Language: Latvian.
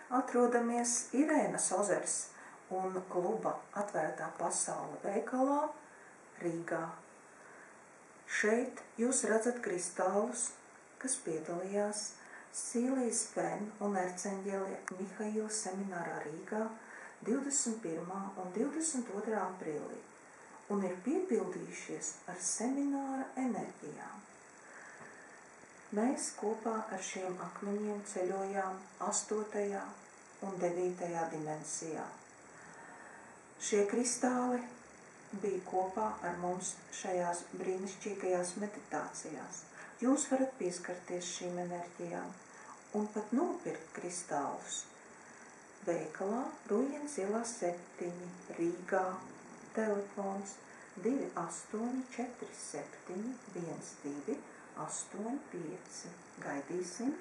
Atrodamies Irēnas Ozers un kluba Atvērtā pasaule veikalā Rīgā. Šeit jūs redzat kristālus, kas piedalījās Sīlijas Fen un Erceņģeļa Mihaila seminārā Rīgā 21. un 22. aprīlī un ir piepildījušies ar semināra enerģijām. Mēs kopā ar šiem akmeņiem ceļojām 8. un 9. dimensijā. Šie kristāli bija kopā ar mums šajās brīnišķīgajās meditācijās. Jūs varat pieskarties šīm enerģijām un pat nopirkt kristālus veikalā Rujens ielā 7 Rīgā, telefons 2847 12 85. Gaidīsim!